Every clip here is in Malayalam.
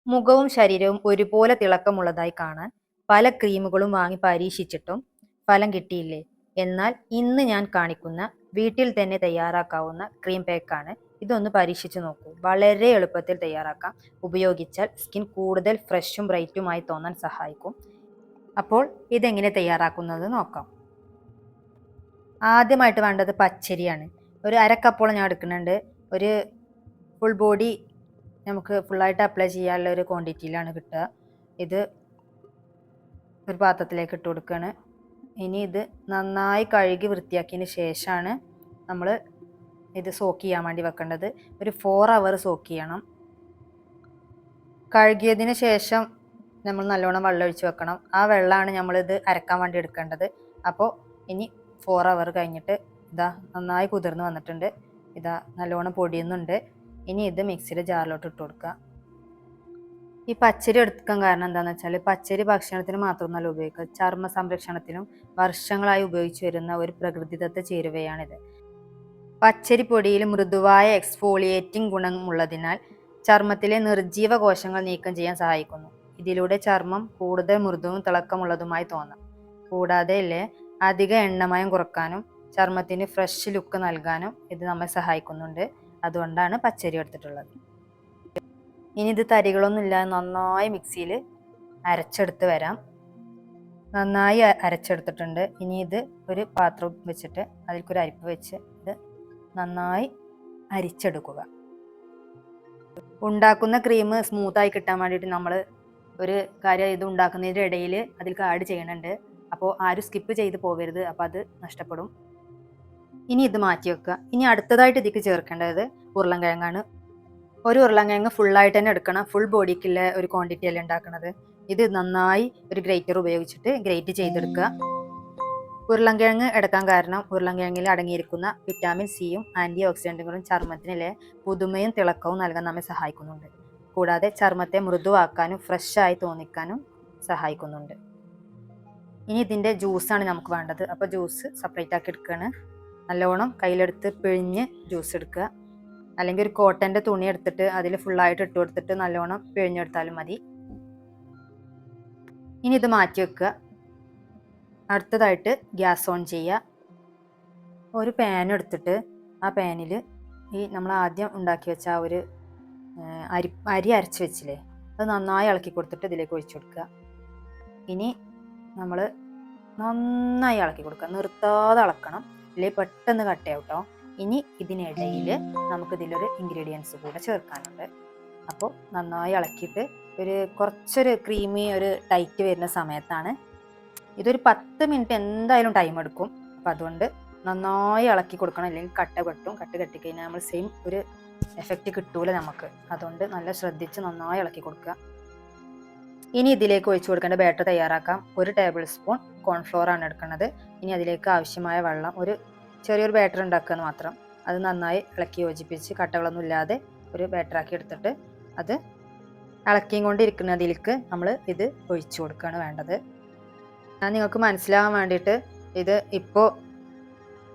മുഖവും ശരീരവും ഒരുപോലെ തിളക്കമുള്ളതായി കാണാൻ പല ക്രീമുകളും വാങ്ങി പരീക്ഷിച്ചിട്ടും ഫലം കിട്ടിയില്ലേ? എന്നാൽ ഇന്ന് ഞാൻ കാണിക്കുന്ന വീട്ടിൽ തന്നെ തയ്യാറാക്കാവുന്ന ക്രീം പാക്കാണ്. ഇതൊന്ന് പരീക്ഷിച്ചു നോക്കൂ. വളരെ എളുപ്പത്തിൽ തയ്യാറാക്കാം. ഉപയോഗിച്ചാൽ സ്കിൻ കൂടുതൽ ഫ്രഷും ബ്രൈറ്റുമായി തോന്നാൻ സഹായിക്കും. അപ്പോൾ ഇതെങ്ങനെ തയ്യാറാക്കുന്നത് നോക്കാം. ആദ്യമായിട്ട് വേണ്ടത് പച്ചരിയാണ്. ഒരു അര കപ്പോളം ഞാൻ എടുക്കുന്നുണ്ട്. ഒരു ഫുൾ ബോഡി നമുക്ക് ഫുള്ളായിട്ട് അപ്ലൈ ചെയ്യാനുള്ള ഒരു ക്വാണ്ടിറ്റിയിലാണ് കിട്ടുക. ഇത് ഒരു പാത്രത്തിലേക്ക് ഇട്ട് കൊടുക്കുകയാണ്. ഇനി ഇത് നന്നായി കഴുകി വൃത്തിയാക്കിയതിന് ശേഷമാണ് നമ്മൾ ഇത് സോക്ക് ചെയ്യാൻ വേണ്ടി വെക്കേണ്ടത്. ഒരു 4 അവർ സോക്ക് ചെയ്യണം. കഴുകിയതിന് ശേഷം നമ്മൾ നല്ലോണം വെള്ളം ഒഴിച്ച് വെക്കണം. ആ വെള്ളമാണ് നമ്മളിത് അരക്കാൻ വേണ്ടി എടുക്കേണ്ടത്. അപ്പോൾ ഇനി 4 അവർ കഴിഞ്ഞിട്ട് ഇതാ നന്നായി കുതിർന്ന് വന്നിട്ടുണ്ട്. ഇതാ നല്ലോണം പൊടിയുന്നുണ്ട്. ഇനി ഇത് മിക്സിയുടെ ജാറിലോട്ട് ഇട്ട് കൊടുക്കുക. ഈ പച്ചരി എടുക്കാൻ കാരണം എന്താണെന്ന് വെച്ചാൽ പച്ചരി ഭക്ഷണത്തിന് മാത്രമല്ല ഉപയോഗിക്കുക, ചർമ്മ സംരക്ഷണത്തിനും വർഷങ്ങളായി ഉപയോഗിച്ചു വരുന്ന ഒരു പ്രകൃതിദത്ത ചേരുവയാണിത്. പച്ചരി പൊടിയിൽ മൃദുവായ എക്സ്ഫോളിയേറ്റിംഗ് ഗുണമുള്ളതിനാൽ ചർമ്മത്തിലെ നിർജീവ കോശങ്ങൾ നീക്കം ചെയ്യാൻ സഹായിക്കുന്നു. ഇതിലൂടെ ചർമ്മം കൂടുതൽ മൃദുവും തിളക്കമുള്ളതുമായി തോന്നാം. കൂടാതെ അധിക എണ്ണമയം കുറക്കാനും ചർമ്മത്തിന് ഫ്രഷ് ലുക്ക് നൽകാനും ഇത് നമ്മെ സഹായിക്കുന്നുണ്ട്. അതുകൊണ്ടാണ് പച്ചരി എടുത്തിട്ടുള്ളത്. ഇനി ഇത് തരികളൊന്നും ഇല്ലാതെ നന്നായി മിക്സിയിൽ അരച്ചെടുത്ത് വരാം. നന്നായി അരച്ചെടുത്തിട്ടുണ്ട്. ഇനി ഇത് ഒരു പാത്രം വെച്ചിട്ട് അതിൽക്കൊരു അരിപ്പ് വെച്ച് ഇത് നന്നായി അരിച്ചെടുക്കുക. ഉണ്ടാക്കുന്ന ക്രീം സ്മൂത്തായി കിട്ടാൻ വേണ്ടിയിട്ട് നമ്മൾ ഒരു കാര്യം ഇത് ഉണ്ടാക്കുന്നതിൻ്റെ ഇടയിൽ അതിൽക്ക് ആഡ് ചെയ്യണുണ്ട്. അപ്പോൾ ആരും സ്കിപ്പ് ചെയ്ത് പോകരുത്, അപ്പോൾ അത് നഷ്ടപ്പെടും. ഇനി ഇത് മാറ്റി വെക്കുക. ഇനി അടുത്തതായിട്ട് ഇതിക്ക് ചേർക്കേണ്ടത് ഉരുളൻകിഴങ്ങാണ്. ഒരു ഉരുളൻകിഴങ്ങ് ഫുള്ളായിട്ട് തന്നെ എടുക്കണം. ഫുൾ ബോഡിക്കുള്ള ഒരു ക്വാണ്ടിറ്റി അല്ല ഉണ്ടാക്കുന്നത്. ഇത് നന്നായി ഒരു ഗ്രേറ്റർ ഉപയോഗിച്ചിട്ട് ഗ്രേറ്റ് ചെയ്തെടുക്കുക. ഉരുളൻകിഴങ്ങ് എടുക്കാൻ കാരണം ഉരുളൻകിഴങ്ങിൽ അടങ്ങിയിരിക്കുന്ന വിറ്റാമിൻ സിയും ആൻറ്റി ഓക്സിഡൻറ്റുകളും ചർമ്മത്തിലെ പുതുമയും തിളക്കവും നൽകാൻ നമ്മെ സഹായിക്കുന്നുണ്ട്. കൂടാതെ ചർമ്മത്തെ മൃദുവാക്കാനും ഫ്രഷായി തോന്നിക്കാനും സഹായിക്കുന്നുണ്ട്. ഇനി ഇതിൻ്റെ ജ്യൂസാണ് നമുക്ക് വേണ്ടത്. അപ്പോൾ ജ്യൂസ് സെപ്പറേറ്റ് ആക്കി എടുക്കുകയാണ്. നല്ലോണം കയ്യിലെടുത്ത് പിഴിഞ്ഞ് ജ്യൂസ് എടുക്കുക. അല്ലെങ്കിൽ ഒരു കോട്ടൻ്റെ തുണി എടുത്തിട്ട് അതിൽ ഫുള്ളായിട്ട് ഇട്ട് കൊടുത്തിട്ട് നല്ലോണം പിഴിഞ്ഞെടുത്താലും മതി. ഇനി ഇത് മാറ്റി വെക്കുക. അടുത്തതായിട്ട് ഗ്യാസ് ഓൺ ചെയ്യുക. ഒരു പാൻ എടുത്തിട്ട് ആ പാനിൽ ഈ നമ്മൾ ആദ്യം ഉണ്ടാക്കി വെച്ച ആ ഒരു അരി അരച്ച് വെച്ചില്ലേ, അത് നന്നായി ഇളക്കി കൊടുത്തിട്ട് ഇതിലേക്ക് ഒഴിച്ചു കൊടുക്കുക. ഇനി നമ്മൾ നന്നായി ഇളക്കി കൊടുക്കുക. നിർത്താതെ ഇളക്കണം, അല്ലെങ്കിൽ പെട്ടെന്ന് കട്ടയാവും കേട്ടോ. ഇനി ഇതിനിടയിൽ നമുക്കിതിലൊരു ഇൻഗ്രീഡിയൻസ് കൂടെ ചേർക്കാനുണ്ട്. അപ്പോൾ നന്നായി ഇളക്കിയിട്ട് കുറച്ചൊരു ക്രീമി ഒരു ടൈറ്റ് വരുന്ന സമയത്താണ് ഇതൊരു 10 മിനിറ്റ് എന്തായാലും ടൈം എടുക്കും. അപ്പം അതുകൊണ്ട് നന്നായി ഇളക്കി കൊടുക്കണം, അല്ലെങ്കിൽ കട്ട കെട്ടും. കട്ട് കെട്ടിക്കഴിഞ്ഞാൽ നമ്മൾ സെയിം ഒരു എഫക്റ്റ് കിട്ടൂല നമുക്ക്. അതുകൊണ്ട് നല്ല ശ്രദ്ധിച്ച് നന്നായി ഇളക്കി കൊടുക്കുക. ഇനി ഇതിലേക്ക് ഒഴിച്ചു കൊടുക്കേണ്ട ബാറ്റർ തയ്യാറാക്കാം. 1 ടേബിൾ സ്പൂൺ കോൺഫ്ലോർ ആണ് എടുക്കുന്നത്. ഇനി അതിലേക്ക് ആവശ്യമായ വെള്ളം, ഒരു ചെറിയൊരു ബാറ്റർ ഉണ്ടാക്കുക എന്ന് മാത്രം. അത് നന്നായി ഇളക്കി യോജിപ്പിച്ച് കട്ടകളൊന്നും ഇല്ലാതെ ഒരു ബാറ്ററാക്കി എടുത്തിട്ട് അത് ഇളക്കിയും കൊണ്ടിരിക്കുന്നതിലേക്ക് നമ്മൾ ഇത് ഒഴിച്ചു കൊടുക്കുകയാണ് വേണ്ടത്. ഞാൻ നിങ്ങൾക്ക് മനസ്സിലാകാൻ വേണ്ടിയിട്ട് ഇത് ഇപ്പോൾ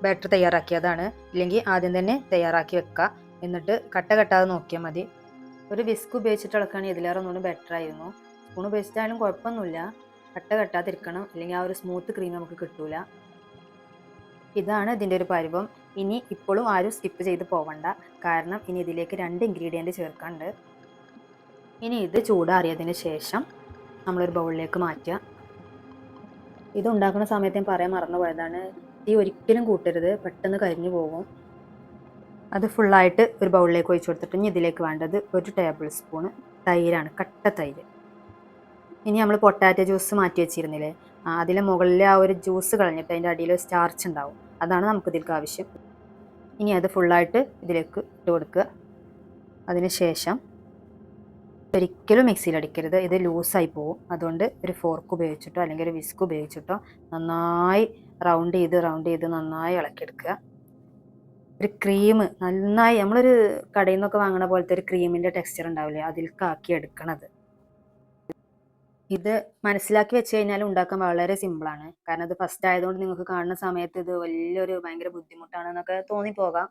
ബാറ്റർ തയ്യാറാക്കിയതാണ്. ഇല്ലെങ്കിൽ ആദ്യം തന്നെ തയ്യാറാക്കി വെക്കുക. എന്നിട്ട് കട്ട കെട്ടാതെ നോക്കിയാൽ മതി. ഒരു വിസ്ക് ഉപയോഗിച്ചിട്ട് ഇളക്കുകയാണെങ്കിൽ ഇതിലേറെ ഒന്നുകൂടി ബെറ്റർ ആയിരുന്നു. സ്പൂൺ ഉപയോഗിച്ചിട്ടായാലും കുഴപ്പമൊന്നുമില്ല. കട്ട കെട്ടാതിരിക്കണം, അല്ലെങ്കിൽ ആ ഒരു സ്മൂത്ത് ക്രീം നമുക്ക് കിട്ടൂല. ഇതാണ് ഇതിൻ്റെ ഒരു പരുവം. ഇനി ഇപ്പോഴും ആരും സ്കിപ്പ് ചെയ്ത് പോകണ്ട, കാരണം ഇനി ഇതിലേക്ക് 2 ഇൻഗ്രീഡിയൻറ്റ് ചേർക്കാനുണ്ട്. ഇനി ഇത് ചൂടാറിയതിന് ശേഷം നമ്മളൊരു ബൗളിലേക്ക് മാറ്റുക. ഇത് ഉണ്ടാക്കുന്ന സമയത്ത് ഞാൻ പറയാൻ മറന്നു പോയതാണ്, തീ ഒരിക്കലും കൂട്ടരുത്, പെട്ടെന്ന് കരിഞ്ഞു പോകും. അത് ഫുള്ളായിട്ട് ഒരു ബൗളിലേക്ക് ഒഴിച്ചു കൊടുത്തിട്ട് ഇനി ഇതിലേക്ക് വേണ്ടത് 1 ടേബിൾ സ്പൂണ് തൈരാണ്, കട്ട തൈര്. ഇനി നമ്മൾ പൊട്ടാറ്റോ ജ്യൂസ് മാറ്റി വെച്ചിരുന്നില്ലേ, അതിലെ മുകളിൽ ആ ഒരു ജ്യൂസ് കളഞ്ഞിട്ട് അതിൻ്റെ അടിയിൽ സ്റ്റാർച്ച് ഉണ്ടാവും, അതാണ് നമുക്കിതിലേക്ക് ആവശ്യം. ഇനി അത് ഫുള്ളായിട്ട് ഇതിലേക്ക് ഇട്ട് കൊടുക്കുക. അതിന് ശേഷം ഒരിക്കലും മിക്സിയിൽ അടിക്കരുത്, ഇത് ലൂസായി പോകും. അതുകൊണ്ട് ഒരു ഫോർക്ക് ഉപയോഗിച്ചിട്ടോ അല്ലെങ്കിൽ ഒരു വിസ്ക് ഉപയോഗിച്ചിട്ടോ നന്നായി റൗണ്ട് ചെയ്ത് നന്നായി ഇളക്കിയെടുക്കുക. ഒരു ക്രീം നന്നായി നമ്മളൊരു കടയിൽ നിന്നൊക്കെ വാങ്ങണ പോലത്തെ ഒരു ക്രീമിൻ്റെ ടെക്സ്ചർ ഉണ്ടാവില്ലേ, അതിൽക്കാക്കി എടുക്കണത്. ഇത് മനസ്സിലാക്കി വെച്ച് കഴിഞ്ഞാൽ ഉണ്ടാക്കാൻ വളരെ സിമ്പിളാണ്. കാരണം ഇത് ഫസ്റ്റ് ആയതുകൊണ്ട് നിങ്ങൾക്ക് കാണുന്ന സമയത്ത് ഇത് ഭയങ്കര ബുദ്ധിമുട്ടാണെന്നൊക്കെ തോന്നിപ്പോകാം.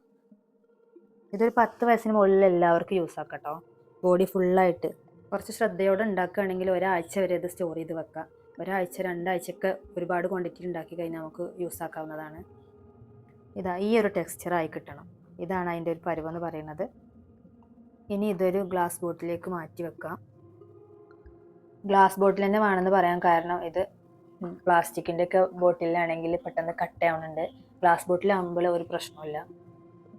ഇതൊരു 10 വയസ്സിന് മുകളിൽ എല്ലാവർക്കും യൂസ് ആക്കാം കേട്ടോ. ബോഡി ഫുള്ളായിട്ട് കുറച്ച് ശ്രദ്ധയോടെ ഉണ്ടാക്കുകയാണെങ്കിൽ ഒരാഴ്ച വരെ ഇത് സ്റ്റോർ ചെയ്ത് വെക്കാം. ഒരാഴ്ച 2 ആഴ്ചയൊക്കെ ഒരുപാട് ക്വാണ്ടിറ്റി ഉണ്ടാക്കി കഴിഞ്ഞാൽ നമുക്ക് യൂസ് ആക്കാവുന്നതാണ്. ഇതാ ഈ ഒരു ടെക്സ്ചറായി കിട്ടണം. ഇതാണ് അതിൻ്റെ ഒരു പരുവെന്ന് പറയുന്നത്. ഇനി ഇതൊരു ഗ്ലാസ് ബോട്ടിലേക്ക് മാറ്റി വെക്കാം. ഗ്ലാസ് ബോട്ടിൽ തന്നെ വേണമെന്ന് പറയാൻ കാരണം ഇത് പ്ലാസ്റ്റിക്കിൻ്റെ ഒക്കെ ബോട്ടിലാണെങ്കിൽ പെട്ടെന്ന് കട്ടയാവുന്നുണ്ട്. ഗ്ലാസ് ബോട്ടിലാകുമ്പോൾ ഒരു പ്രശ്നമില്ല.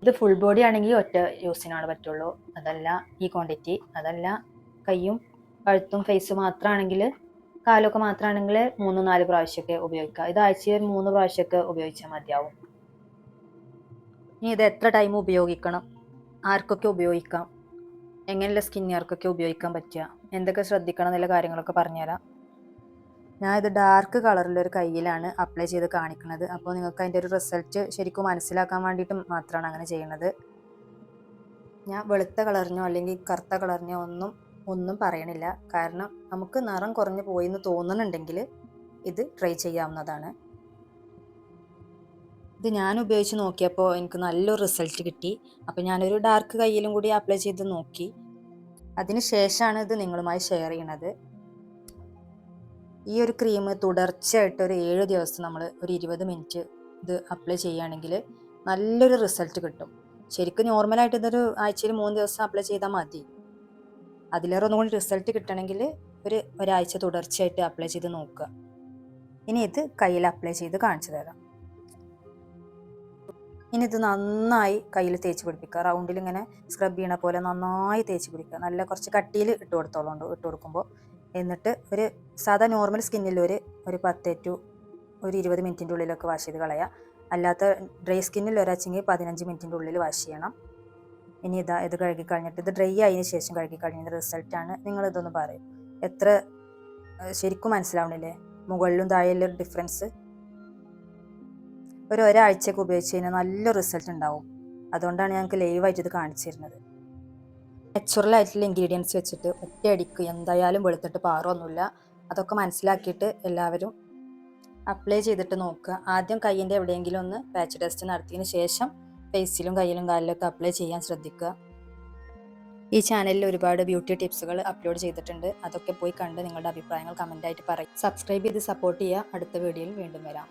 ഇത് ഫുൾ ബോഡി ആണെങ്കിൽ ഒറ്റ യൂസിനാണ് പറ്റുള്ളൂ. അതല്ല ഈ ക്വാണ്ടിറ്റി, അതല്ല കൈയും കഴുത്തും ഫേസും മാത്രമാണെങ്കിൽ, കാലൊക്കെ മാത്രമാണെങ്കിൽ 3-4 പ്രാവശ്യമൊക്കെ ഉപയോഗിക്കാം. ഇത് ആഴ്ചയിൽ 3 പ്രാവശ്യമൊക്കെ ഉപയോഗിച്ചാൽ മതിയാവും. ഇനി ഇത് എത്ര ടൈം ഉപയോഗിക്കണം, ആർക്കൊക്കെ ഉപയോഗിക്കാം, എങ്ങനെയുള്ള സ്കിന്നുകാർക്കൊക്കെ ഉപയോഗിക്കാൻ പറ്റുക, എന്തൊക്കെ ശ്രദ്ധിക്കണം എന്നുള്ള കാര്യങ്ങളൊക്കെ പറഞ്ഞുതരാം. ഞാൻ ഇത് ഡാർക്ക് കളറിലൊരു കയ്യിലാണ് അപ്ലൈ ചെയ്ത് കാണിക്കുന്നത്. അപ്പോൾ നിങ്ങൾക്ക് അതിൻ്റെ ഒരു റിസൾട്ട് ശരിക്കും മനസ്സിലാക്കാൻ വേണ്ടിയിട്ട് മാത്രമാണ് അങ്ങനെ ചെയ്യുന്നത്. ഞാൻ വെളുത്ത കളറിനോ അല്ലെങ്കിൽ കറുത്ത കളറിനോ ഒന്നും പറയണില്ല. കാരണം നമുക്ക് നിറം കുറഞ്ഞു പോയി എന്ന് തോന്നുന്നുണ്ടെങ്കിൽ ഇത് ട്രൈ ചെയ്യാവുന്നതാണ്. ഇത് ഞാൻ ഉപയോഗിച്ച് നോക്കിയപ്പോൾ എനിക്ക് നല്ലൊരു റിസൾട്ട് കിട്ടി. അപ്പോൾ ഞാനൊരു ഡാർക്ക് കയ്യിലും കൂടി അപ്ലൈ ചെയ്ത് നോക്കി. അതിന് ശേഷമാണ് ഇത് നിങ്ങളുമായി ഷെയർ ചെയ്യണത്. ഈ ഒരു ക്രീം തുടർച്ചയായിട്ട് ഒരു 7 ദിവസം നമ്മൾ ഒരു 20 മിനിറ്റ് ഇത് അപ്ലൈ ചെയ്യുകയാണെങ്കിൽ നല്ലൊരു റിസൾട്ട് കിട്ടും. ശരിക്കും നോർമലായിട്ട് ഇതൊരു ആഴ്ചയിൽ 3 ദിവസം അപ്ലൈ ചെയ്താൽ മതി. അതിലേറെ ഒന്നുകൂടി റിസൾട്ട് കിട്ടണമെങ്കിൽ ഒരാഴ്ച തുടർച്ചയായിട്ട് അപ്ലൈ ചെയ്ത് നോക്കുക. ഇനി ഇത് കയ്യിൽ അപ്ലൈ ചെയ്ത് കാണിച്ചു തരാം. ഇനി ഇത് നന്നായി കയ്യിൽ തേച്ച് പിടിപ്പിക്കുക. റൗണ്ടിൽ ഇങ്ങനെ സ്ക്രബ് ചെയ്യണ പോലെ നന്നായി തേച്ച് പിടിക്കുക. നല്ല കുറച്ച് കട്ടിയിൽ ഇട്ട് കൊടുക്കുമ്പോൾ എന്നിട്ട് ഒരു സാധാ നോർമൽ സ്കിന്നിൽ ഒരു 10 to 20 മിനിറ്റിൻ്റെ ഉള്ളിലൊക്കെ വാഷ് ചെയ്ത് കളയുക. അല്ലാത്ത ഡ്രൈ സ്കിന്നിൽ ഒരാഴ്ചയെങ്കിൽ 15 മിനിറ്റിൻ്റെ ഉള്ളിൽ വാഷ് ചെയ്യണം. ഇനി ഇത് കഴുകി കഴിഞ്ഞിട്ട് ഇത് ഡ്രൈ ആയതിനു ശേഷം കഴുകി കഴിഞ്ഞ റിസൾട്ടാണ്. നിങ്ങളിതൊന്ന് പറയും, എത്ര ശരിക്കും മനസ്സിലാവണില്ലേ മുകളിലും താഴെയുള്ള ഡിഫറൻസ്? ഒരാഴ്ചയൊക്കെ ഉപയോഗിച്ച് കഴിഞ്ഞാൽ നല്ല റിസൾട്ട് ഉണ്ടാവും. അതുകൊണ്ടാണ് ഞങ്ങൾക്ക് ലൈവായിട്ട് ഇത് കാണിച്ചു തരുന്നത്. നാച്ചുറലായിട്ടുള്ള ഇൻഗ്രീഡിയൻസ് വെച്ചിട്ട് ഒറ്റയടിക്ക് എന്തായാലും വെളുത്തിട്ട് പാറൊന്നുമില്ല. അതൊക്കെ മനസ്സിലാക്കിയിട്ട് എല്ലാവരും അപ്ലൈ ചെയ്തിട്ട് നോക്കുക. ആദ്യം കയ്യിൻ്റെ എവിടെയെങ്കിലും ഒന്ന് പാച്ച് ടെസ്റ്റ് നടത്തിയതിന് ശേഷം ഫേസിലും കയ്യിലും കാലിലൊക്കെ അപ്ലൈ ചെയ്യാൻ ശ്രദ്ധിക്കുക. ഈ ചാനലിൽ ഒരുപാട് ബ്യൂട്ടി ടിപ്സുകൾ അപ്ലോഡ് ചെയ്തിട്ടുണ്ട്. അതൊക്കെ പോയി കണ്ട് നിങ്ങളുടെ അഭിപ്രായങ്ങൾ കമൻ്റായിട്ട് പറയും. സബ്സ്ക്രൈബ് ചെയ്ത് സപ്പോർട്ട് ചെയ്യുക. അടുത്ത വീഡിയോയിൽ വീണ്ടും വരാം.